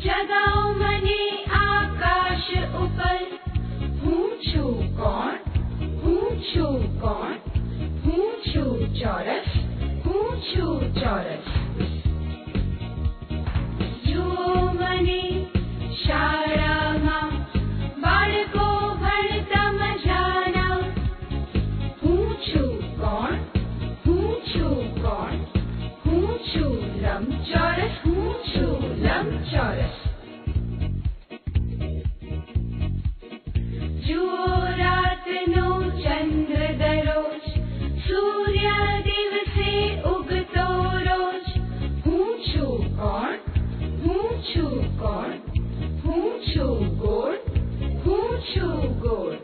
जगाओ मने आकाश ऊपर, हूँ छू कौन, हूँ छू कौन, हूँ छू चौरस, हूँ छू चौरस। जुओ मने शाळाમાં બાળકો ભણતા મજાના, હું છું કોણ, હું છું કોણ, હું છું લંબચોરસ, હું છું લંબચોરસ। જુઓ રાતનો ચંદ્ર દરરોજ, સૂર્ય દિવસે ઉગતો રોજ, હું છું કોણ, હું છું કોણ, હું છું ગોળ, હું છું ગોળ।